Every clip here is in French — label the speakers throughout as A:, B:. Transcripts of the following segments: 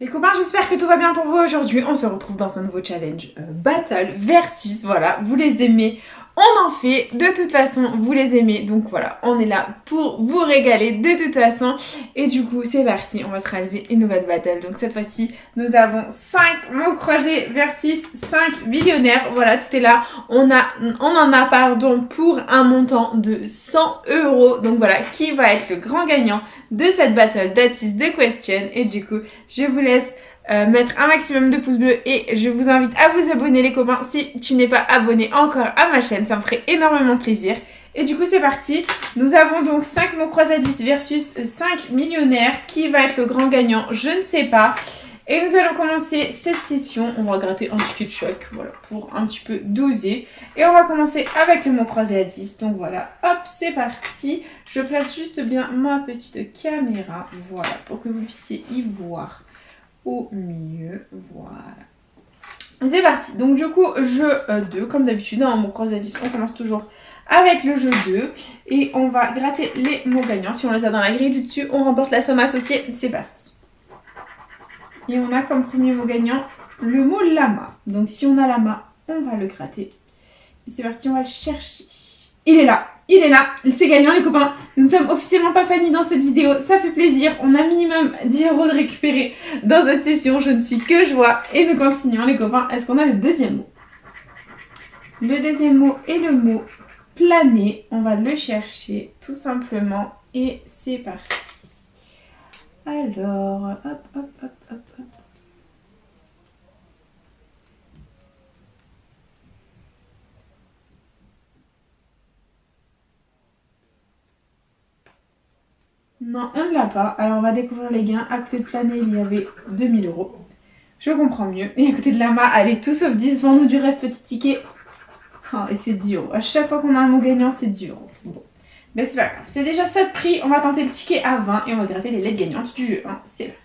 A: Les copains, j'espère que tout va bien pour vous aujourd'hui. On se retrouve dans un nouveau challenge battle versus, voilà, vous les aimez, on en fait, de toute façon, vous les aimez, donc voilà, on est là pour vous régaler de toute façon. Et du coup, c'est parti, on va se réaliser une nouvelle battle. Donc cette fois-ci, nous avons 5 mots croisés versus 5 millionnaires. Voilà, tout est là. On en a, pardon, pour un montant de 100 €. Donc voilà, qui va être le grand gagnant de cette battle? That is the question. Et du coup, je vous laisse mettre un maximum de pouces bleus et je vous invite à vous abonner les copains si tu n'es pas abonné encore à ma chaîne, ça me ferait énormément plaisir. Et du coup c'est parti, nous avons donc 5 mots croisés à 10 versus 5 millionnaires. Qui va être le grand gagnant? Je ne sais pas. Et nous allons commencer cette session, on va gratter un ticket de choc, voilà, pour un petit peu doser. Et on va commencer avec le mot croisé à 10, donc voilà, hop, c'est parti. Je place juste bien ma petite caméra, voilà, pour que vous puissiez y voir au milieu, voilà. C'est parti. Donc du coup, jeu 2, comme d'habitude, en mot croisé à 10, on commence toujours avec le jeu 2. Et on va gratter les mots gagnants. Si on les a dans la grille du dessus, on remporte la somme associée. C'est parti. Et on a comme premier mot gagnant le mot lama. Donc si on a lama, on va le gratter. Et c'est parti, on va le chercher. Il est là. Il est là, c'est gagnant les copains. Nous ne sommes officiellement pas Fanny dans cette vidéo, ça fait plaisir. On a minimum 10 € de récupérer dans cette session, je ne suis que joie. Et nous continuons les copains, est-ce qu'on a le deuxième mot? Le deuxième mot est le mot planer. On va le chercher tout simplement et c'est parti. Alors, hop, hop, hop, hop, hop. Non, on ne l'a pas. Alors on va découvrir les gains. À côté de planer, il y avait 2000 €. Je comprends mieux. Et à côté de lama, allez, tout sauf 10. Vends-nous du rêve, petit ticket. Oh, et c'est 10 €. À chaque fois qu'on a un mot gagnant, c'est 10 €. Bon. Mais c'est pas grave. C'est déjà ça de prix. On va tenter le ticket à 20 et on va gratter les lettres gagnantes du jeu. Hein. C'est parti.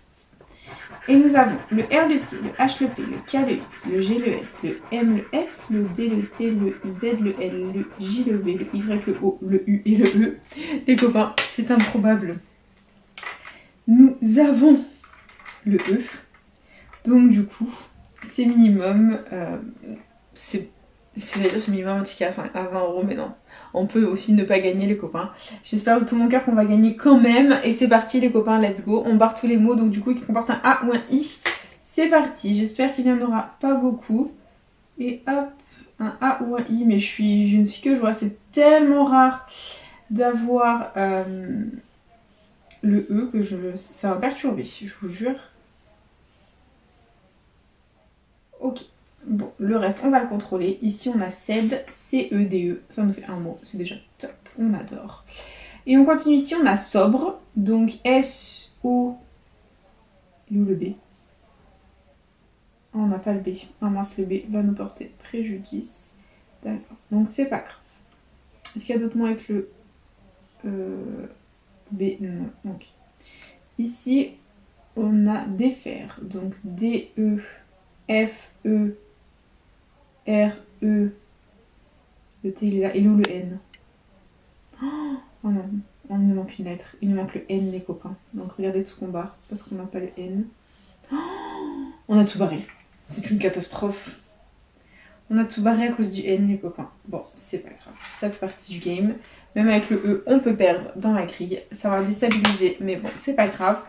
A: Et nous avons le R, le C, le H, le P, le K, le X, le G, le S, le M, le F, le D, le T, le Z, le L, le J, le V, le Y, le O, le U et le E. Les copains, c'est improbable. Nous avons le E. Donc du coup, c'est minimum. C'est minimum un ticket à 20 €, mais non. On peut aussi ne pas gagner les copains. J'espère de tout mon cœur qu'on va gagner quand même. Et c'est parti les copains, let's go. On barre tous les mots, donc du coup qui comportent un A ou un I. C'est parti, j'espère qu'il n'y en aura pas beaucoup. Et hop, un A ou un I, mais je ne suis que joie. C'est tellement rare d'avoir le E que ça va perturber, je vous jure. Ok. Bon, le reste, on va le contrôler. Ici, on a CED, C-E-D-E. Ça nous fait un mot, c'est déjà top. On adore. Et on continue ici, on a sobre. Donc, S-O... Et où le B? Oh, on n'a pas le B. Ah mince, le B va nous porter préjudice. D'accord. Donc, c'est pas grave. Est-ce qu'il y a d'autres mots avec le B? Non. Ok. Ici, on a défaire. Donc, D-E... F-E... R-E... Le T il est là. Et où le N? Oh non, on nous manque une lettre. Il nous manque le N les copains. Donc regardez tout ce qu'on barre parce qu'on n'a pas le N. Oh, on a tout barré. C'est une catastrophe. On a tout barré à cause du N les copains. Bon, c'est pas grave. Ça fait partie du game. Même avec le E, on peut perdre dans la grille. Ça va déstabiliser, mais bon, c'est pas grave.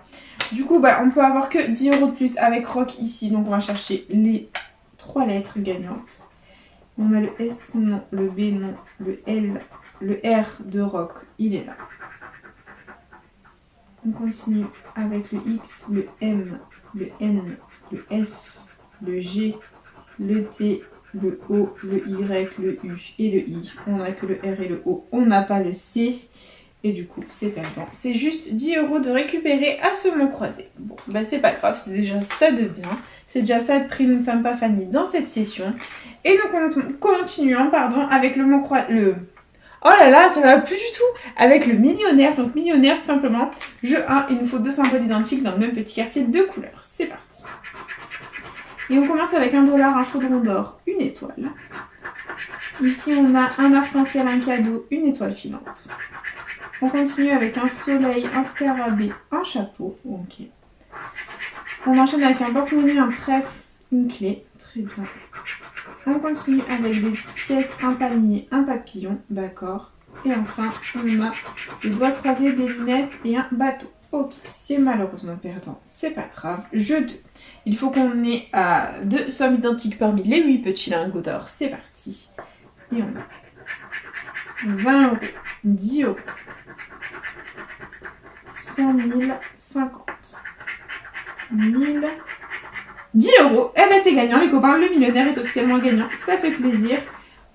A: Du coup, bah, on peut avoir que 10 € de plus avec Rock ici. Donc on va chercher les 3 lettres gagnantes. On a le S, non. Le B, non. Le L, le R de Rock, il est là. On continue avec le X, le M, le N, le F, le G, le T, le O, le Y, le U et le I. On n'a que le R et le O. On n'a pas le C. Et du coup, c'est perdant. C'est juste 10 € de récupérer à ce mot croisé. Bon, bah c'est pas grave, c'est déjà ça de bien. C'est déjà ça de prix, nous ne sommes pas Fanny dans cette session. Et nous continuons, avec le mot croisé. Oh là là, ça va plus du tout. Avec le millionnaire. Donc millionnaire, tout simplement. Jeu 1, il nous faut 2 symboles identiques dans le même petit quartier de couleurs. C'est parti. Et on commence avec $1, un chaudron d'or, une étoile. Ici, on a un arc-en-ciel, un cadeau, une étoile filante. On continue avec un soleil, un scarabée, un chapeau. Ok. On enchaîne avec un porte-monnaie, un trèfle, une clé. Très bien. On continue avec des pièces, un palmier, un papillon. D'accord. Et enfin, on a des doigts croisés, des lunettes et un bateau. Ok, c'est malheureusement perdant, c'est pas grave. Jeu 2. Il faut qu'on ait deux sommes identiques parmi les 8 petits lingots d'or. C'est parti. Et on a 20 euros, 10 euros, 100 000, 50, 1000, 10 euros. Eh ben c'est gagnant les copains, le millionnaire est officiellement gagnant, ça fait plaisir.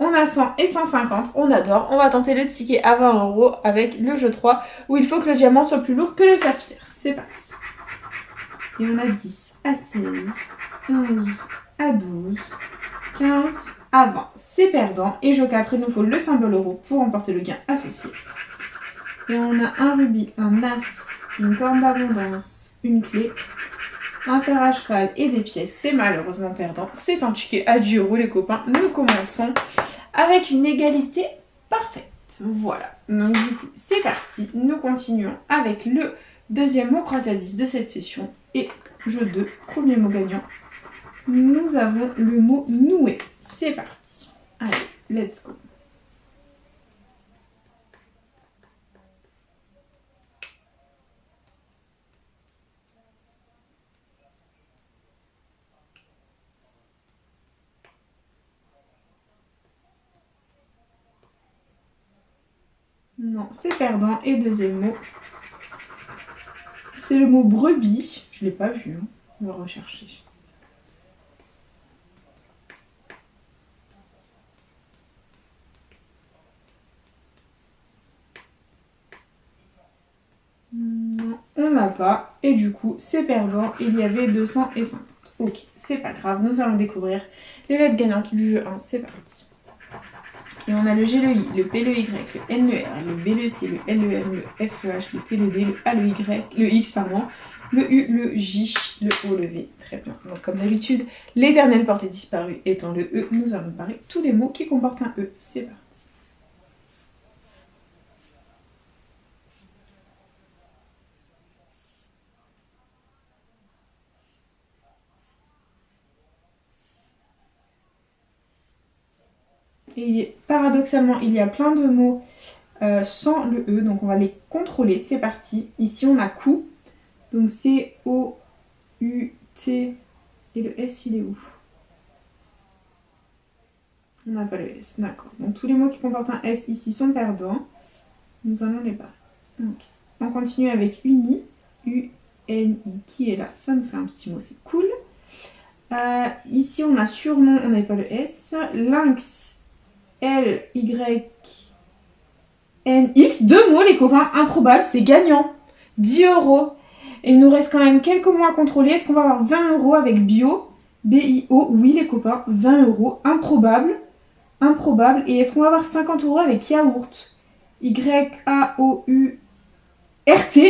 A: On a 100 et 150, on adore. On va tenter le ticket à 20 euros avec le jeu 3 où il faut que le diamant soit plus lourd que le saphir. C'est parti. Et on a 10 à 16, 11 à 12, 15 à 20. C'est perdant. Et jeu 4, il nous faut le symbole euro pour remporter le gain associé. Et on a un rubis, un as, une corne d'abondance, une clé, un fer à cheval et des pièces. C'est malheureusement perdant. C'est un ticket à 10 euros les copains. Nous commençons avec une égalité parfaite. Voilà. Donc du coup, c'est parti. Nous continuons avec le deuxième mot croisé à 10 de cette session. Et jeu 2, premier mot gagnant. Nous avons le mot noué. C'est parti. Allez, let's go. Non, c'est perdant. Et deuxième mot, c'est le mot brebis. Je ne l'ai pas vu, hein. On va rechercher. Non, on l'a pas. Et du coup, c'est perdant. Il y avait 250. Ok, c'est pas grave. Nous allons découvrir les lettres gagnantes du jeu 1. C'est parti. Et on a le G, le I, le P, le Y, le N, le R, le B, le C, le L, le M, le F, le H, le T, le D, le A, le Y, le X, pardon, le U, le J, le O, le V. Très bien. Donc comme d'habitude, l'éternelle portée disparue étant le E, nous allons barrer tous les mots qui comportent un E. C'est parti. Et paradoxalement, il y a plein de mots sans le E, donc on va les contrôler. C'est parti. Ici, on a cou. Donc C-O-U-T. Et le S, il est où? On n'a pas le S, d'accord. Donc tous les mots qui comportent un S ici sont perdants. Nous allons les barrer. Okay. On continue avec uni. U-N-I qui est là. Ça nous fait un petit mot, c'est cool. Ici, on a surnom, on n'avait pas le S. Lynx. L-Y-N-X. Deux mots, les copains, improbables, c'est gagnant. 10 euros. Et il nous reste quand même quelques mots à contrôler. Est-ce qu'on va avoir 20 euros avec bio? B-I-O, oui les copains, 20 euros. Improbable. Improbable. Et est-ce qu'on va avoir 50 euros avec yaourt? Y-A-O-U-R-T.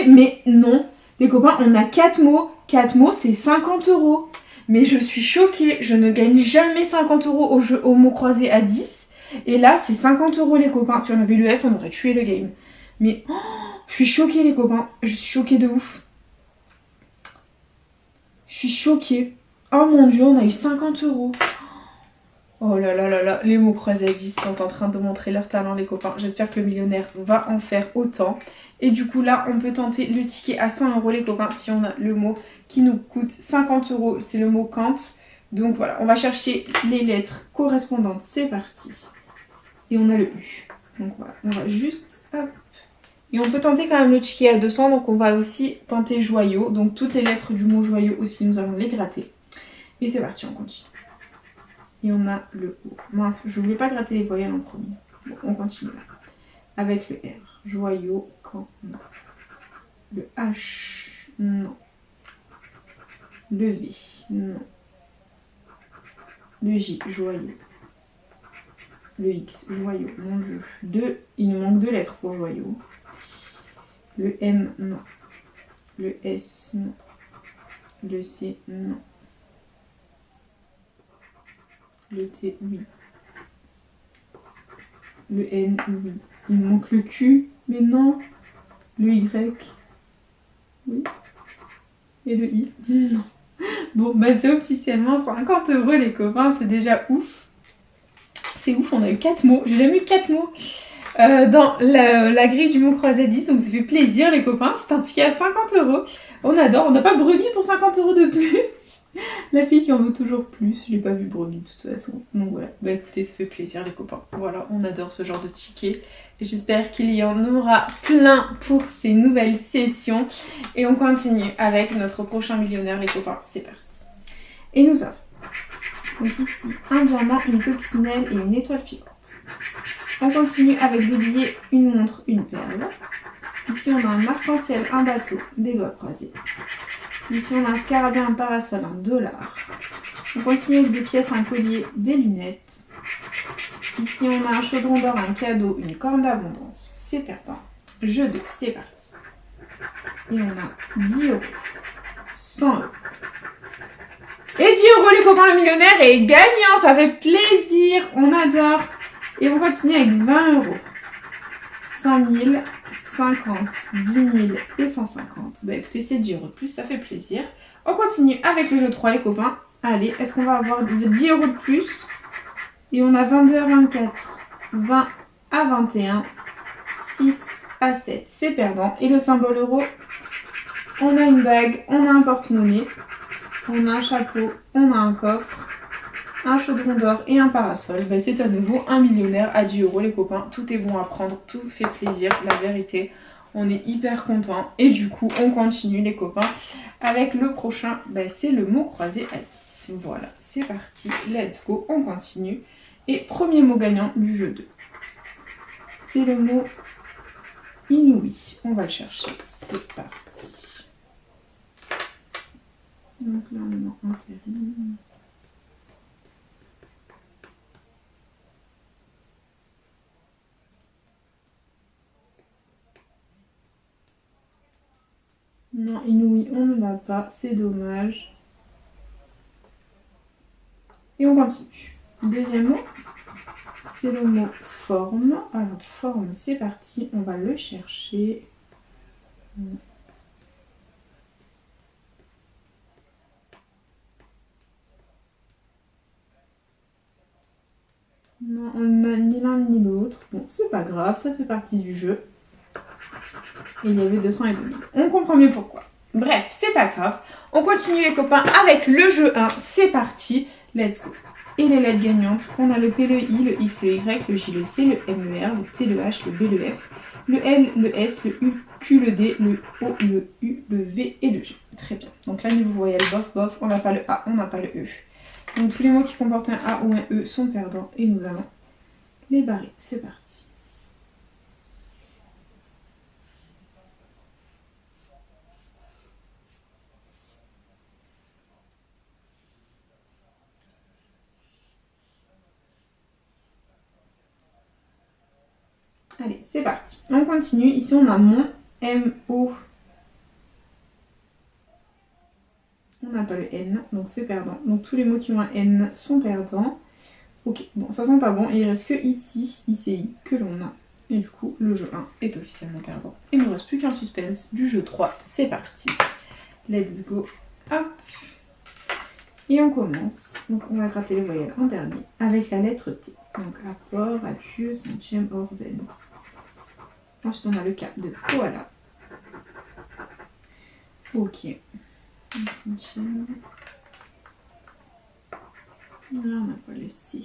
A: Mais non. Les copains, on a 4 mots. 4 mots, c'est 50 euros. Mais je suis choquée. Je ne gagne jamais 50 euros au mot croisé à 10. Et là, c'est 50 euros les copains. Si on avait le S, on aurait tué le game. Mais je suis choquée les copains. Je suis choquée de ouf. Je suis choquée. Oh mon dieu, on a eu 50 euros. Oh là là là là. Les mots croisés à 10 sont en train de montrer leur talent les copains. J'espère que le millionnaire va en faire autant. Et du coup là, on peut tenter le ticket à 100 euros les copains. Si on a le mot qui nous coûte 50 euros, c'est le mot Kant. Donc voilà, on va chercher les lettres correspondantes. C'est parti. Et on a le U. Donc voilà, on va juste... Hop. Et on peut tenter quand même le ticket à 200. Donc on va aussi tenter joyau. Donc toutes les lettres du mot joyau aussi, nous allons les gratter. Et c'est parti, on continue. Et on a le O. Mince, je voulais pas gratter les voyelles en premier. Bon, on continue là. Avec le R. Joyau, quand non. Le H, non. Le V, non. Le J, joyau. Le X, joyau, mon dieu. Il nous manque 2 lettres pour joyau. Le M, non. Le S, non. Le C, non. Le T, oui. Le N, oui. Il me manque le Q, mais non. Le Y, oui. Et le I, non. Bon, bah c'est officiellement 50 € les copains, c'est déjà ouf. C'est ouf, on a eu 4 mots. J'ai jamais eu 4 mots dans la grille du mot croisé 10, donc ça fait plaisir les copains. C'est un ticket à 50 €. On adore, on n'a pas brebis pour 50 € de plus. La fille qui en veut toujours plus, je l'ai pas vu brebis de toute façon. Donc voilà, bah écoutez, ça fait plaisir les copains. Voilà, on adore ce genre de tickets. Et j'espère qu'il y en aura plein pour ces nouvelles sessions. Et on continue avec notre prochain millionnaire les copains, c'est parti. Et nous avons donc ici un diamant, une coccinelle et une étoile filante. On continue avec des billets, une montre, une perle. Ici on a un arc-en-ciel, un bateau, des doigts croisés. Ici on a un scarabée, un parasol, un dollar. On continue avec des pièces, un collier, des lunettes. Ici on a un chaudron d'or, un cadeau, une corne d'abondance. C'est perdant. Jeu 2, c'est parti. Et on a 10 €, 100 €. Et 10 € les copains, le millionnaire est gagnant, ça fait plaisir, on adore. Et on continue avec 20 €. 100 000, 50, 10 000 et 150. Bah écoutez, c'est 10 € de plus, ça fait plaisir. On continue avec le jeu 3 les copains. Allez, est-ce qu'on va avoir 10 € de plus? Et on a 22 à 24, 20 à 21, 6 à 7. C'est perdant. Et le symbole euro, on a une bague, on a un porte-monnaie, on a un chapeau, on a un coffre, un chaudron d'or et un parasol. Bah, c'est à nouveau un millionnaire à 10 € les copains. Tout est bon à prendre, tout fait plaisir, la vérité. On est hyper contents. Et du coup, on continue les copains avec le prochain. Bah, c'est le mot croisé à 10. Voilà, c'est parti. Let's go, on continue. Et premier mot gagnant du jeu 2. C'est le mot inouï. On va le chercher. C'est parti. Donc là, on est en intérim. Non, inouï, on ne l'a pas, c'est dommage. Et on continue. Deuxième mot, c'est le mot forme. Alors, forme, c'est parti, on va le chercher. Non, on n'a ni l'un ni l'autre. Bon, c'est pas grave, ça fait partie du jeu. Et il y avait 200 et 2000. On comprend mieux pourquoi. Bref, c'est pas grave. On continue les copains avec le jeu 1. C'est parti. Let's go. Et les lettres gagnantes, on a le P, le I, le X, le Y, le J, le C, le M, le R, le T, le H, le B, le F, le L, le S, le U, Q, le D, le O, le U, le V et le G. Très bien. Donc là, niveau voyelle, bof, bof, on n'a pas le A, on n'a pas le E. Donc tous les mots qui comportent un A ou un E sont perdants. Et nous allons les barrer. C'est parti. Allez, c'est parti. On continue. Ici, on a mon, M-O. On n'a pas le N, donc c'est perdant. Donc tous les mots qui ont un N sont perdants. Ok, bon, ça sent pas bon. Et il reste que ici, ICI, que l'on a. Et du coup, le jeu 1 est officiellement perdant. Il ne nous reste plus qu'un suspense du jeu 3. C'est parti. Let's go. Hop. Et on commence. Donc on va gratter les voyelles en dernier avec la lettre T. Donc apport, adieu, centième, hors, zen. Ensuite on a le K de koala. Ok. Un centième. Là on a quoi? Le C,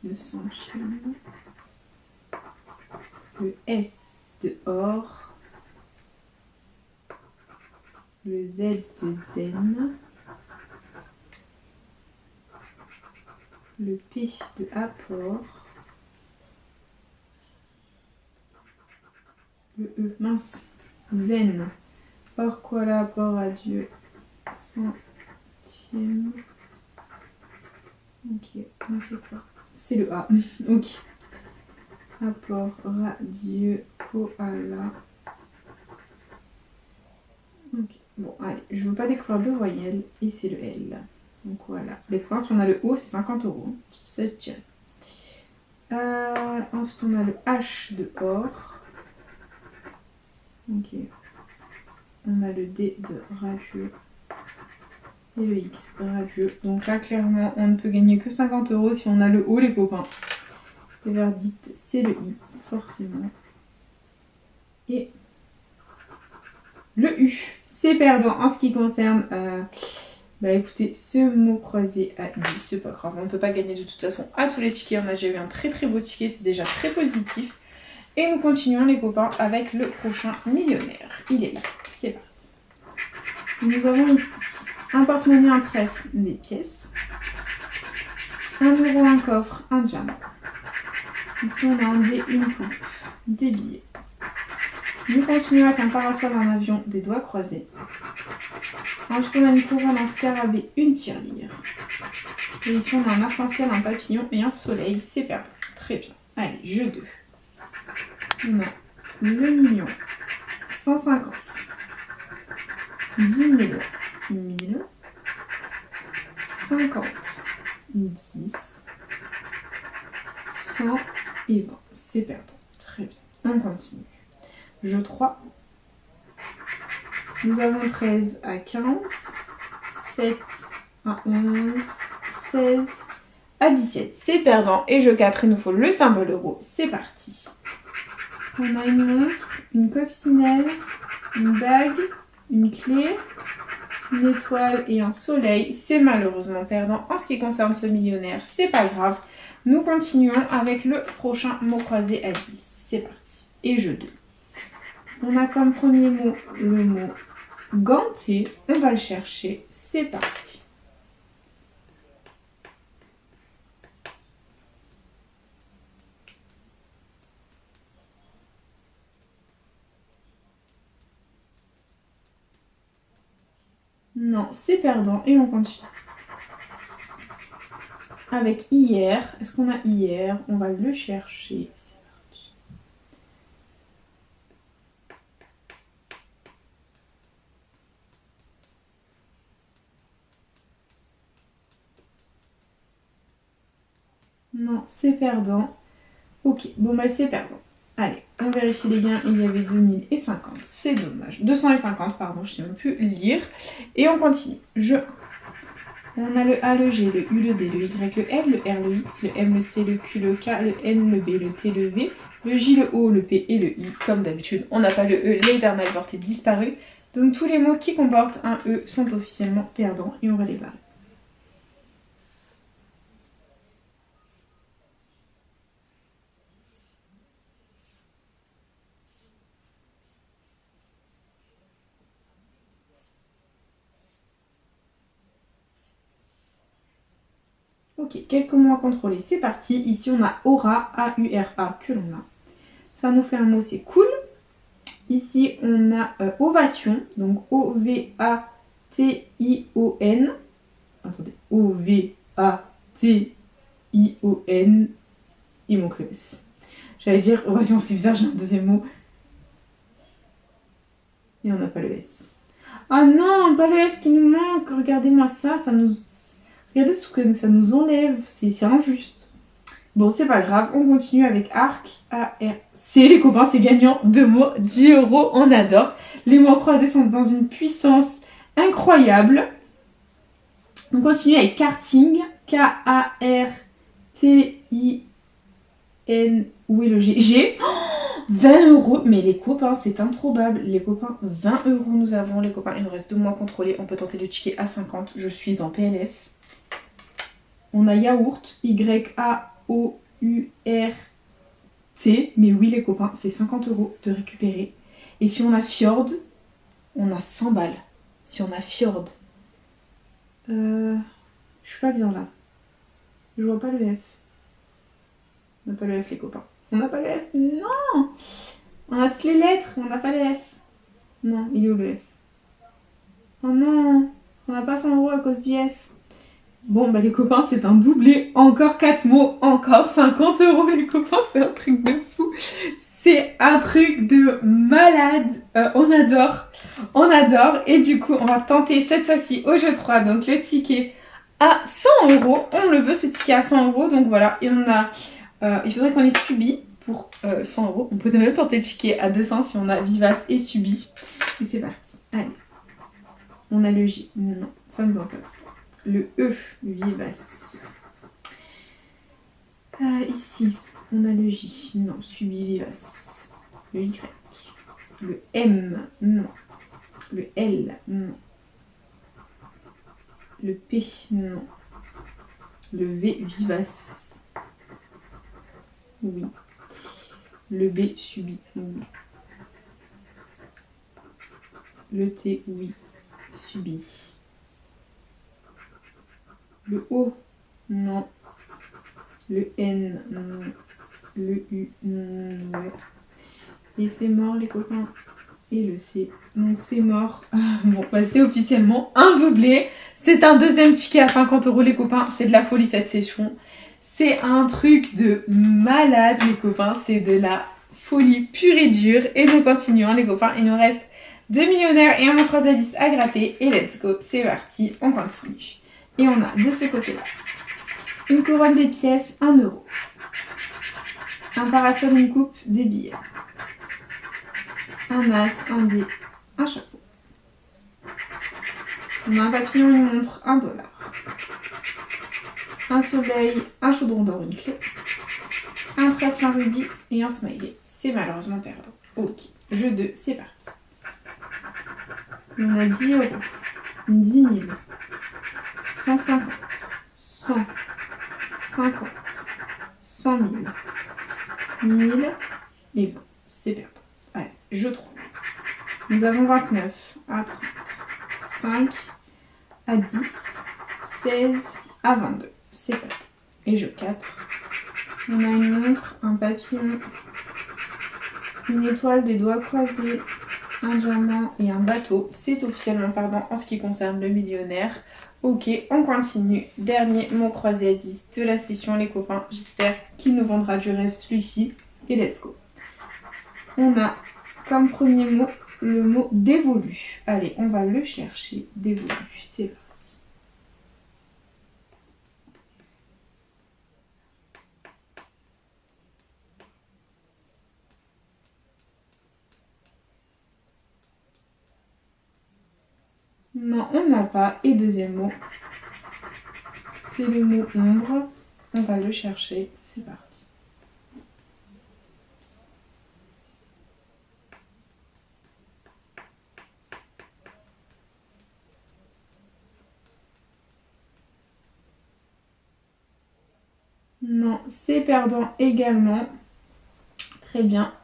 A: le centième. Le S de or. Le Z de zen. Le P de apport. Le E, mince, zen. Or, koala, apport, adieu. Centième. Ok, non, c'est quoi? C'est le A. Ok. Apport, radieux, koala. Ok, bon, allez, je ne veux pas découvrir de voyelles. Et c'est le L. Donc voilà. Les points, si on a le O, c'est 50 €. C'est tiré. Ensuite, on a le H de or. Ok. On a le D de radieux. Et le X, radieux. Donc là, clairement, on ne peut gagner que 50 € si on a le O, les copains. Le verdict, c'est le I, forcément. Et le U, c'est perdant en ce qui concerne... bah écoutez, ce mot croisé à 10, c'est pas grave. On ne peut pas gagner de toute façon à tous les tickets. On a déjà eu un très très beau ticket, c'est déjà très positif. Et nous continuons les copains avec le prochain millionnaire. Il est là, c'est parti. Nous avons ici un porte-monnaie, un trèfle, des pièces. 1 €, un coffre, un diamant. Ici on a un dé, une coupe, des billets. Nous continuons avec un parasol, un avion, des doigts croisés. Ensuite on a une couronne, un scarabée, une tirelire. Et ici on a un arc-en-ciel, un papillon et un soleil, c'est perdant. Très bien. Allez, jeu 2. On a le million, 150, 10 000, 1000, 50, 10, 100 et 20. C'est perdant. Très bien. On continue. Jeu 3. Nous avons 13 à 15, 7 à 11, 16 à 17. C'est perdant. Et jeu 4, il nous faut le symbole euro. C'est parti. On a une montre, une coccinelle, une bague, une clé, une étoile et un soleil. C'est malheureusement perdant en ce qui concerne ce millionnaire. C'est pas grave. Nous continuons avec le prochain mot croisé à 10. C'est parti. Et jeu 2. On a comme premier mot le mot ganté. On va le chercher. C'est parti. Non, c'est perdant et on continue. Avec hier, est-ce qu'on a hier? On va le chercher. C'est parti. Non, c'est perdant. Ok, bon bah c'est perdant. Allez, on vérifie les gains, il y avait 2050, c'est dommage. 250, pardon, je ne sais même plus lire. Et on continue. Jeu 1. On a le A, le G, le U, le D, le Y, le L, le R, le X, le M, le C, le Q, le K, le N, le B, le T, le V, le J, le O, le P et le I. Comme d'habitude, on n'a pas le E, l'éternel porté disparu. Donc tous les mots qui comportent un E sont officiellement perdants et on va les barrer. Ok, quelques mots à contrôler, c'est parti. Ici, on a aura, A-U-R-A, que l'on a. Ça nous fait un mot, c'est cool. Ici, on a ovation, donc O-V-A-T-I-O-N. Attendez, O-V-A-T-I-O-N. Il manque le S. J'allais dire ovation, c'est bizarre, j'ai un deuxième mot. Et on n'a pas le S. Ah non, pas le S qui nous manque. Regardez-moi ça, ça nous... Regardez ce que ça nous enlève, c'est injuste. Bon, c'est pas grave, on continue avec arc, A-R-C. Les copains, c'est gagnant, 2 mots, 10 €, on adore. Les mots croisés sont dans une puissance incroyable. On continue avec karting, K-A-R-T-I-N, où est le G? G, 20 €, mais les copains, c'est improbable. Les copains, 20 € nous avons, les copains, il nous reste 2 mois à contrôler. On peut tenter le ticket à 50, je suis en PLS. On a yaourt, Y-A-O-U-R-T. Mais oui, les copains, c'est 50 € de récupérer. Et si on a fjord, on a 100 balles. Si on a fjord. Je suis pas bien là. Je vois pas le F. On n'a pas le F, les copains. On n'a pas le F, non! On a toutes les lettres, on n'a pas le F. Non, il est où le F? Oh non! On n'a pas 100 € à cause du F. Bon, bah les copains, c'est un doublé. Encore 4 mots, encore 50 € les copains, c'est un truc de fou. C'est un truc de malade. On adore. On adore. Et du coup, on va tenter cette fois-ci au jeu 3. Donc le ticket à 100 €. On le veut, ce ticket à 100 €. Donc voilà. Et on a... il faudrait qu'on ait subi pour 100 €. On peut même tenter le ticket à 200 si on a vivace et subi. Et c'est parti. Allez. On a le G. Non, ça ne nous intéresse pas. Le E, vivace. Ici, on a le J. Non, subi-vivace. Le Y. Le M. Non. Le L. Non. Le P. Non. Le V, vivace. Oui. Le B, subi. Oui. Le T, oui. Subi. Le O, non. Le N, non. Le U, ouais. Et c'est mort, les copains. Et le C, non, c'est mort. Bon, bah, c'est officiellement un doublé. C'est un deuxième ticket à 50 €, les copains. C'est de la folie, cette session. C'est un truc de malade, les copains. C'est de la folie pure et dure. Et nous continuons, les copains. Il nous reste 2 millionnaires et un mot 3 à 10 à gratter. Et let's go, c'est parti, on continue. Et on a de ce côté-là une couronne des pièces, 1 €. Un parasol, une coupe, des billets. Un as, un dé, un chapeau. On a un papillon, une montre, 1 $. Un soleil, un chaudron d'or, une clé. Un trèfle, un rubis et un smiley. C'est malheureusement perdant. Ok, jeu 2, c'est parti. On a 10 €, 10 000, 150, 100, 50, 100 000, 1000 et 20. C'est perdant. Allez, jeu 3. Nous avons 29 à 30, 5 à 10, 16 à 22. C'est perdant. Et jeu 4. On a une montre, un papillon, une étoile, des doigts croisés, un diamant et un bateau. C'est officiellement perdant en ce qui concerne le millionnaire. Ok, on continue. Dernier mot croisé à 10 de la session, les copains. J'espère qu'il nous vendra du rêve celui-ci. Et let's go. On a comme premier mot le mot dévolu. Allez, on va le chercher. Dévolu, c'est parti. Non, on n'a pas. Et deuxième mot, c'est le mot ombre. On va le chercher. C'est parti. Non, c'est perdant également. Très bien.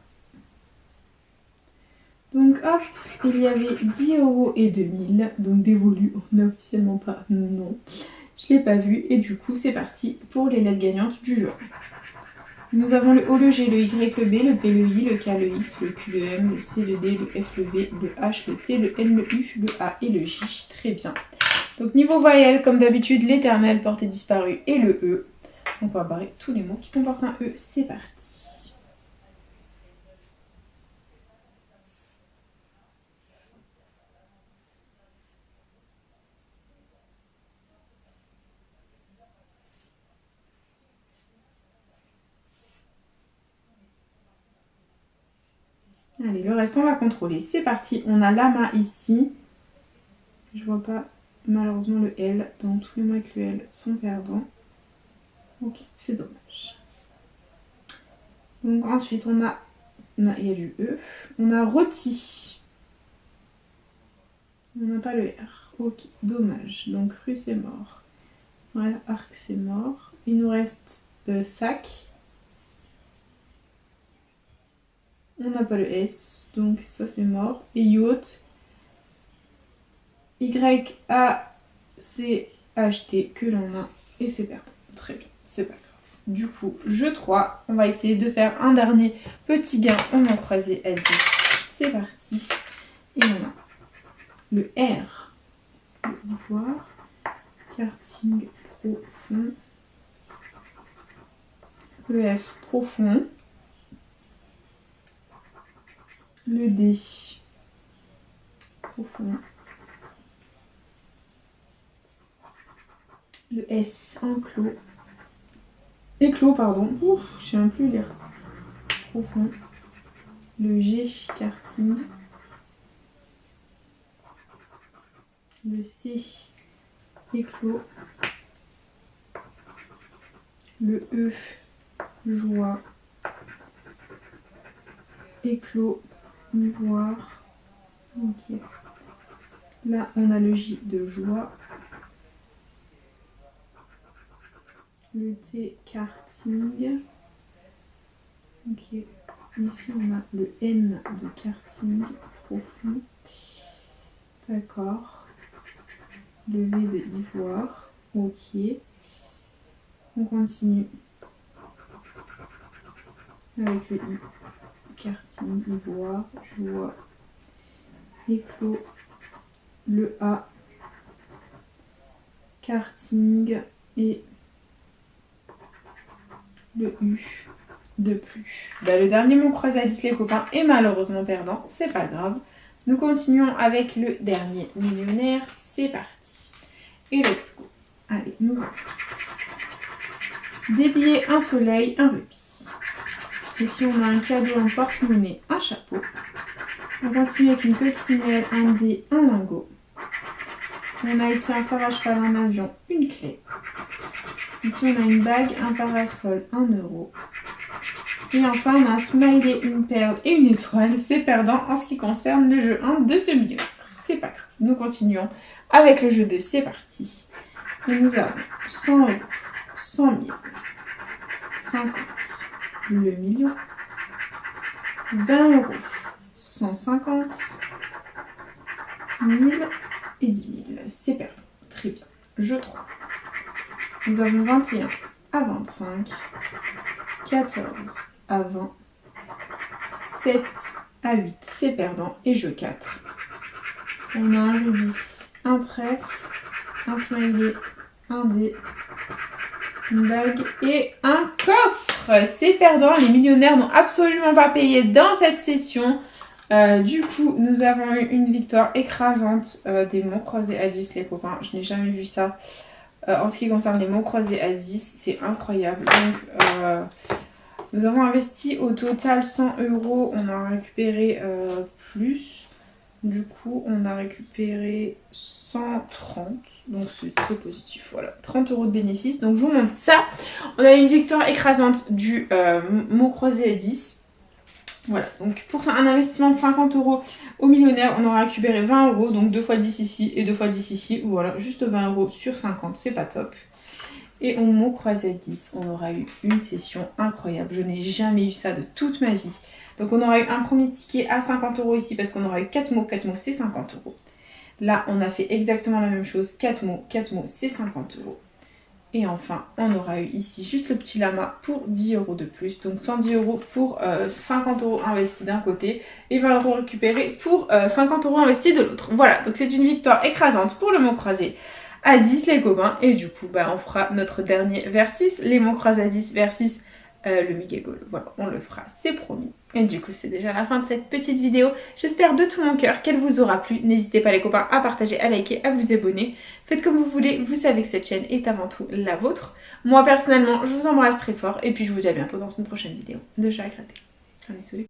A: Donc hop, il y avait 10 € et 2000, donc dévolu, on n'a officiellement pas, non, je l'ai pas vu, et du coup c'est parti pour les lettres gagnantes du jeu. Nous avons le O, le G, le Y, le B, le P, le I, le K, le X, le Q, le M, le C, le D, le F, le V, le H, le T, le N, le U, le A et le J, très bien. Donc niveau voyelle, comme d'habitude, l'éternel, portée disparue et le E. On va barrer tous les mots qui comportent un E, c'est parti. Allez, le reste, on va contrôler. C'est parti. On a lama ici. Je vois pas, malheureusement, le L. Donc, tous les mots avec le L sont perdants. Ok, c'est dommage. Donc, ensuite, il y a du E. On a rôti. On n'a pas le R. Ok, dommage. Donc, rue, c'est mort. Voilà, arc, c'est mort. Il nous reste sac. On n'a pas le S, donc ça c'est mort. Et yacht. Y-A-C-H-T que l'on a. Et c'est perdant. Très bien, c'est pas grave. Du coup, jeu 3. On va essayer de faire un dernier petit gain. On en croisé à 10. C'est parti. Et on a le R. Ivoire. Karting profond. Le F profond. Le D profond. Le S enclos. Éclos, pardon. Ouf, je sais même plus lire. Profond. Le G karting. Le C, éclos. Le E, joie. Éclos, ivoire. Ok. Là, on a le J de joie. Le T, karting. Ok. Ici, on a le N de karting, profond. D'accord. Le V de ivoire. Ok. On continue avec le I. Karting, ivoire, joie, éclos. Le A. Karting et le U de plus. Bah, le dernier mot croisé à 10 les copains est malheureusement perdant, c'est pas grave. Nous continuons avec le dernier millionnaire, c'est parti. Et let's go. Allez, nous avons des billets, un soleil, un rubis. Ici on a un cadeau, un porte-monnaie, un chapeau. On continue avec une coccinelle, un dé, un lingot. On a ici un phare à cheval, un avion, une clé. Ici on a une bague, un parasol, 1 euro. Et enfin on a un smiley, une perle et une étoile. C'est perdant en ce qui concerne le jeu 1 de ce milieu. C'est pas grave. Nous continuons avec le jeu 2, c'est parti. Et nous avons 100 euros, 100 000, 50, le million, 20 euros, 150, 1000 et 10 000. C'est perdant. Très bien. Jeu 3. Nous avons 21 à 25, 14 à 20, 7 à 8, c'est perdant, et jeu 4. On a un rubis, un trèfle, un smiley, un dé, une bague et un coffre. C'est perdant, les millionnaires n'ont absolument pas payé dans cette session. Du coup, nous avons eu une victoire écrasante des mots croisés à 10, les copains. Je n'ai jamais vu ça. En ce qui concerne les mots croisés à 10, c'est incroyable. Donc, nous avons investi au total 100 euros. On a récupéré plus. Du coup, on a récupéré 130. Donc, c'est très positif. Voilà, 30 euros de bénéfice. Donc, je vous montre ça. On a eu une victoire écrasante du mot croisé à 10. Voilà, donc pour un investissement de 50 euros au millionnaire, on aura récupéré 20 euros, donc 2 fois 10 ici et 2 fois 10 ici. Voilà, juste 20 euros sur 50, c'est pas top. Et au mot croisé à 10, on aura eu une session incroyable. Je n'ai jamais eu ça de toute ma vie. Donc on aura eu un premier ticket à 50 euros ici parce qu'on aura eu 4 mots c'est 50 euros. Là, on a fait exactement la même chose, 4 mots c'est 50 euros. Et enfin, on aura eu ici juste le petit lama pour 10 euros de plus. Donc 110 euros pour 50 euros investis d'un côté et 20 euros récupérés pour 50 euros investis de l'autre. Voilà, donc c'est une victoire écrasante pour le mot croisé à 10 les copains. Et du coup, bah, on fera notre dernier versus les mots croisés à 10 versus le Migagol. Voilà, on le fera, c'est promis. Et du coup, c'est déjà la fin de cette petite vidéo. J'espère de tout mon cœur qu'elle vous aura plu. N'hésitez pas les copains à partager, à liker, à vous abonner. Faites comme vous voulez, vous savez que cette chaîne est avant tout la vôtre. Moi personnellement, je vous embrasse très fort et puis je vous dis à bientôt dans une prochaine vidéo de chat à gratter. Allez, salut.